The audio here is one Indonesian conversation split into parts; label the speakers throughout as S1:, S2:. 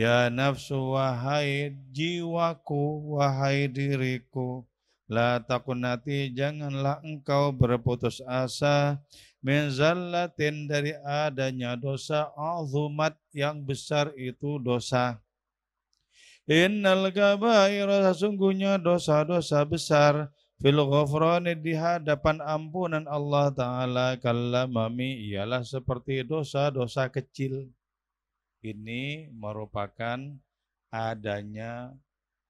S1: Ya nafsu wahai jiwaku, wahai diriku, la takunati janganlah engkau berputus asa min zallatin dari adanya dosa azumat yang besar itu dosa. Innal kabaira sesungguhnya dosa-dosa besar fil ghufrani di hadapan ampunan Allah Ta'ala kallamami ialah seperti dosa-dosa kecil. Ini merupakan adanya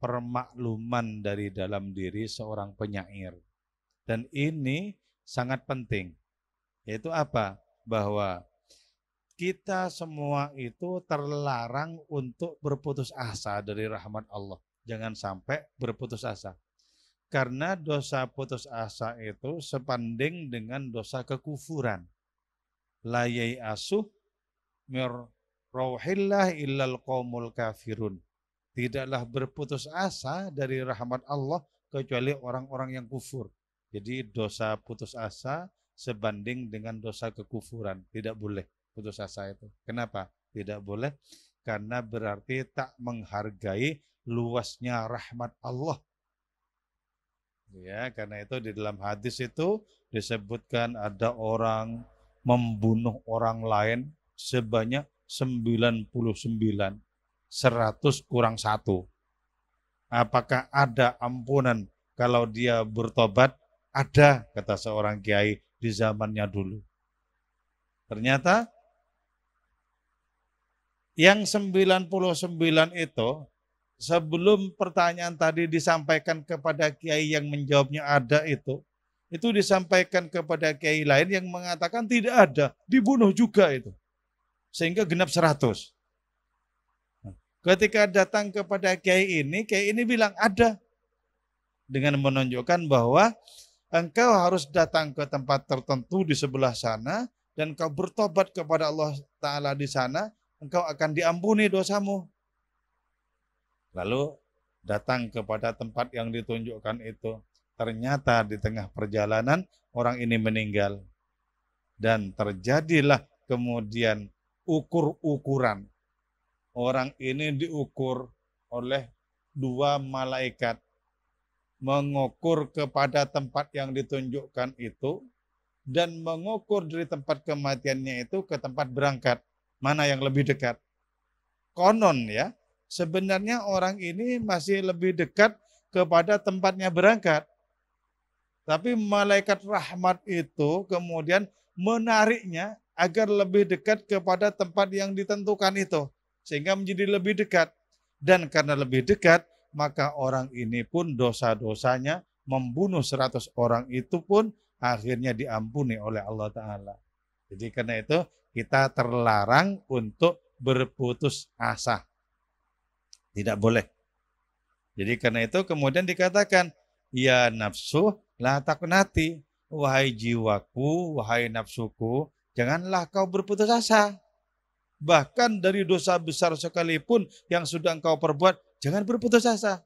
S1: permakluman dari dalam diri seorang penyair. Dan ini sangat penting. Yaitu apa? Bahwa kita semua itu terlarang untuk berputus asa dari rahmat Allah. Jangan sampai berputus asa. Karena dosa putus asa itu sebanding dengan dosa kekufuran. La yai'asuh mir rauhillah illal qaumul kafirun. Tidaklah berputus asa dari rahmat Allah kecuali orang-orang yang kufur. Jadi dosa putus asa sebanding dengan dosa kekufuran. Tidak boleh putus asa itu. Kenapa? Tidak boleh. Karena berarti tak menghargai luasnya rahmat Allah. Ya, karena itu di dalam hadis itu disebutkan ada orang membunuh orang lain sebanyak 99, 100 kurang 1. Apakah ada ampunan kalau dia bertobat? Ada, kata seorang kiai di zamannya dulu. Ternyata yang 99 itu sebelum pertanyaan tadi disampaikan kepada kiai yang menjawabnya ada itu disampaikan kepada kiai lain yang mengatakan tidak ada, dibunuh juga itu. Sehingga genap 100. Ketika datang kepada kiai ini bilang ada. Dengan menunjukkan bahwa engkau harus datang ke tempat tertentu di sebelah sana dan kau bertobat kepada Allah Ta'ala di sana, engkau akan diampuni dosamu. Lalu datang kepada tempat yang ditunjukkan itu. Ternyata di tengah perjalanan orang ini meninggal. Dan terjadilah kemudian ukur-ukuran. Orang ini diukur oleh 2 malaikat. Mengukur kepada tempat yang ditunjukkan itu. Dan mengukur dari tempat kematiannya itu ke tempat berangkat. Mana yang lebih dekat? Konon ya, sebenarnya orang ini masih lebih dekat kepada tempatnya berangkat. Tapi malaikat rahmat itu kemudian menariknya agar lebih dekat kepada tempat yang ditentukan itu. Sehingga menjadi lebih dekat. Dan karena lebih dekat, maka orang ini pun dosa-dosanya membunuh 100 orang itu pun akhirnya diampuni oleh Allah Ta'ala. Jadi karena itu kita terlarang untuk berputus asa. Tidak boleh. Jadi karena itu kemudian dikatakan, ya nafsu la taknati, wahai jiwaku, wahai nafsuku, janganlah kau berputus asa. Bahkan dari dosa besar sekalipun yang sudah engkau perbuat, jangan berputus asa.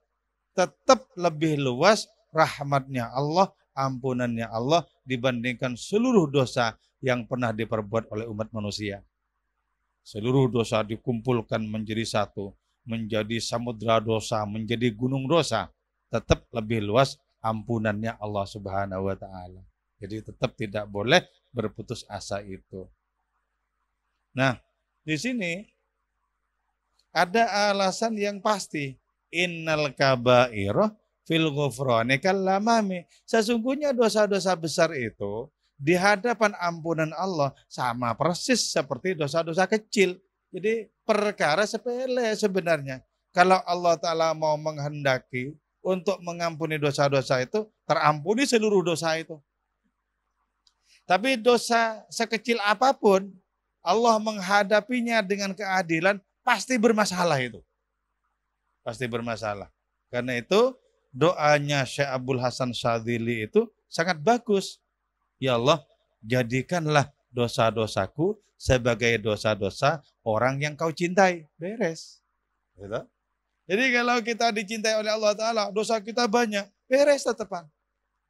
S1: Tetap lebih luas rahmatnya Allah, ampunannya Allah dibandingkan seluruh dosa yang pernah diperbuat oleh umat manusia. Seluruh dosa dikumpulkan menjadi satu, menjadi samudra dosa, menjadi gunung dosa. Tetap lebih luas ampunannya Allah Subhanahu wa Ta'ala. Jadi tetap tidak boleh berputus asa itu. Nah, di sini ada alasan yang pasti. Innal kabairah fil ghufrani kallamami. Sesungguhnya dosa-dosa besar itu di hadapan ampunan Allah sama persis seperti dosa-dosa kecil. Jadi perkara sepele sebenarnya. Kalau Allah Ta'ala mau menghendaki untuk mengampuni dosa-dosa itu, terampuni seluruh dosa itu. Tapi dosa sekecil apapun, Allah menghadapinya dengan keadilan, pasti bermasalah itu. Pasti bermasalah. Karena itu doanya Syekh Abdul Hasan Syadzili itu sangat bagus. Ya Allah, jadikanlah dosa-dosaku sebagai dosa-dosa orang yang kau cintai. Beres. Gitu. Jadi kalau kita dicintai oleh Allah Ta'ala, dosa kita banyak. Beres tetepan.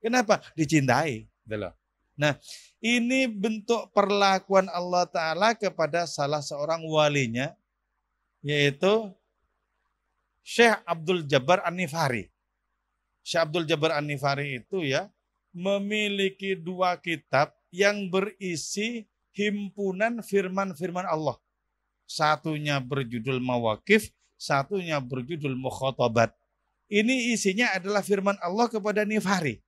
S1: Kenapa? Dicintai. Gitu. Nah, ini bentuk perlakuan Allah Ta'ala kepada salah seorang walinya, yaitu Syekh Abdul Jabbar An-Nifari. Syekh Abdul Jabbar An-Nifari itu ya memiliki 2 kitab yang berisi himpunan firman-firman Allah. Satunya berjudul Mawaqif, satunya berjudul Mukhatabat. Ini isinya adalah firman Allah kepada Nifari.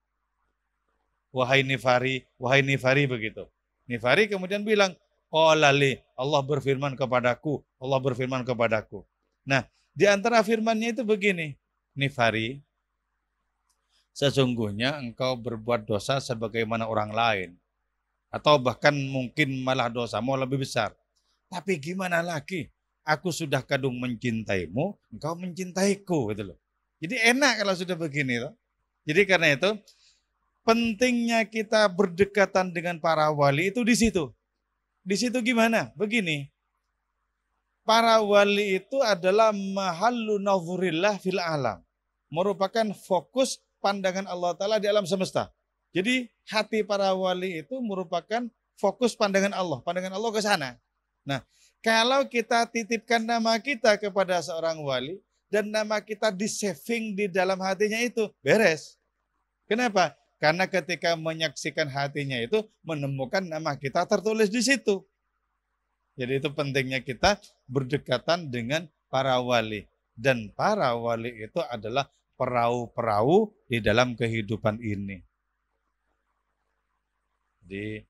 S1: Wahai Nifari begitu. Nifari kemudian bilang, qala li, Allah berfirman kepadaku, Allah berfirman kepadaku. Nah, di antara firmannya itu begini, Nifari, sesungguhnya engkau berbuat dosa sebagaimana orang lain. Atau bahkan mungkin malah dosamu lebih besar. Tapi gimana lagi? Aku sudah kadung mencintaimu, engkau mencintaiku, gitu loh. Jadi enak kalau sudah begini loh. Jadi karena itu pentingnya kita berdekatan dengan para wali itu di situ. Di situ gimana? Begini. Para wali itu adalah mahallu nadzurillah fil alam. Merupakan fokus pandangan Allah Ta'ala di alam semesta. Jadi hati para wali itu merupakan fokus pandangan Allah ke sana. Nah, kalau kita titipkan nama kita kepada seorang wali dan nama kita di-saving di dalam hatinya itu, beres. Kenapa? Karena ketika menyaksikan hatinya itu menemukan nama kita tertulis di situ. Jadi itu pentingnya kita berdekatan dengan para wali. Dan para wali itu adalah perahu-perahu di dalam kehidupan ini. Jadi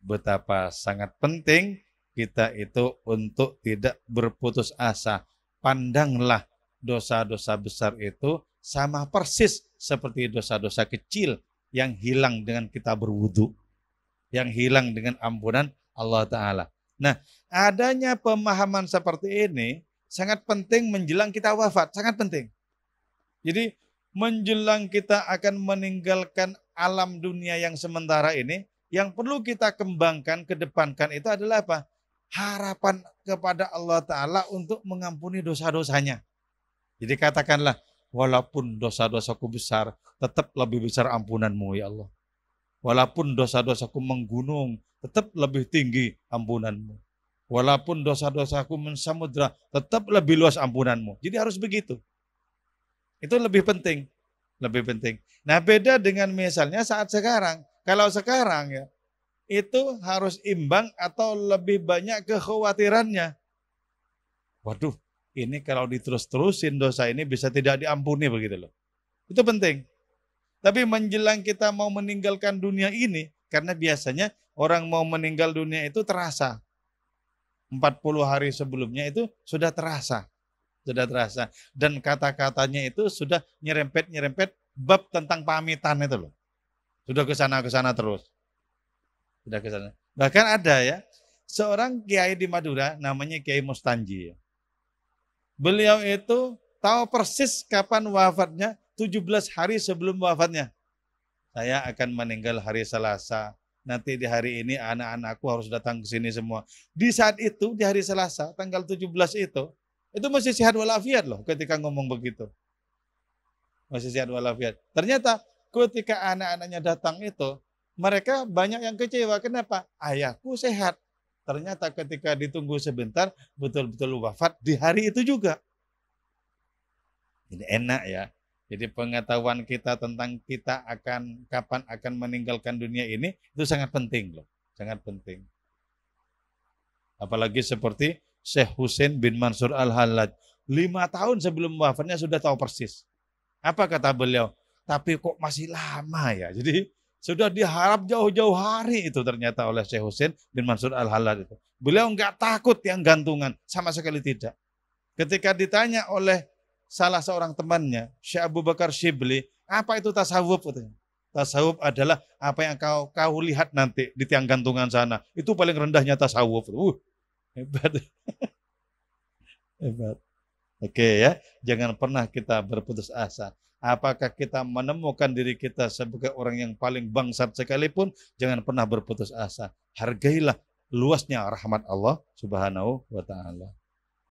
S1: betapa sangat penting kita itu untuk tidak berputus asa. Pandanglah dosa-dosa besar itu sama persis seperti dosa-dosa kecil yang hilang dengan kita berwudu, yang hilang dengan ampunan Allah Ta'ala. Nah, adanya pemahaman seperti ini sangat penting menjelang kita wafat, sangat penting. Jadi menjelang kita akan meninggalkan alam dunia yang sementara ini, yang perlu kita kembangkan, kedepankan itu adalah apa? Harapan kepada Allah Ta'ala untuk mengampuni dosa-dosanya. Jadi katakanlah, walaupun dosa-dosaku besar, tetap lebih besar ampunanmu ya Allah. Walaupun dosa-dosaku menggunung, tetap lebih tinggi ampunanmu. Walaupun dosa-dosaku mensamudra, tetap lebih luas ampunanmu. Jadi harus begitu. Itu lebih penting. Lebih penting. Nah, beda dengan misalnya saat sekarang. Kalau sekarang ya, itu harus imbang atau lebih banyak kekhawatirannya. Waduh, ini kalau diterus-terusin dosa ini bisa tidak diampuni begitu loh. Itu penting. Tapi menjelang kita mau meninggalkan dunia ini, karena biasanya orang mau meninggal dunia itu terasa. 40 hari sebelumnya itu sudah terasa. Sudah terasa. Dan kata-katanya itu sudah nyerempet-nyerempet bab tentang pamitan itu loh. Sudah ke sana terus. Sudah ke sana. Bahkan ada ya, seorang kiai di Madura namanya Kiai Mustanji. Beliau itu tahu persis kapan wafatnya, 17 hari sebelum wafatnya. Saya akan meninggal hari Selasa. Nanti di hari ini anak-anakku harus datang ke sini semua. Di saat itu, di hari Selasa, tanggal 17 itu masih sehat walafiat loh ketika ngomong begitu. Masih sehat walafiat. Ternyata ketika anak-anaknya datang itu, mereka banyak yang kecewa. Kenapa? Ayahku sehat. Ternyata ketika ditunggu sebentar, betul-betul wafat di hari itu juga. Ini enak ya. Jadi pengetahuan kita tentang kita akan kapan akan meninggalkan dunia ini, itu sangat penting loh. Sangat penting. Apalagi seperti Syekh Husain bin Mansur Al-Hallaj. 5 tahun sebelum wafatnya sudah tahu persis. Apa kata beliau? Tapi kok masih lama ya. Jadi sudah diharap jauh-jauh hari itu ternyata oleh Syekh Husain bin Mansur Al-Hallaj itu. Beliau enggak takut yang gantungan, sama sekali tidak. Ketika ditanya oleh salah seorang temannya, Syekh Abu Bakar Shibli, apa itu tasawuf? Tasawuf adalah apa yang kau lihat nanti di tiang gantungan sana. Itu paling rendahnya tasawuf. Hebat. Hebat. Oke ya, jangan pernah kita berputus asa. Apakah kita menemukan diri kita sebagai orang yang paling bangsat sekalipun, jangan pernah berputus asa. Hargailah luasnya rahmat Allah Subhanahu wa ta'ala.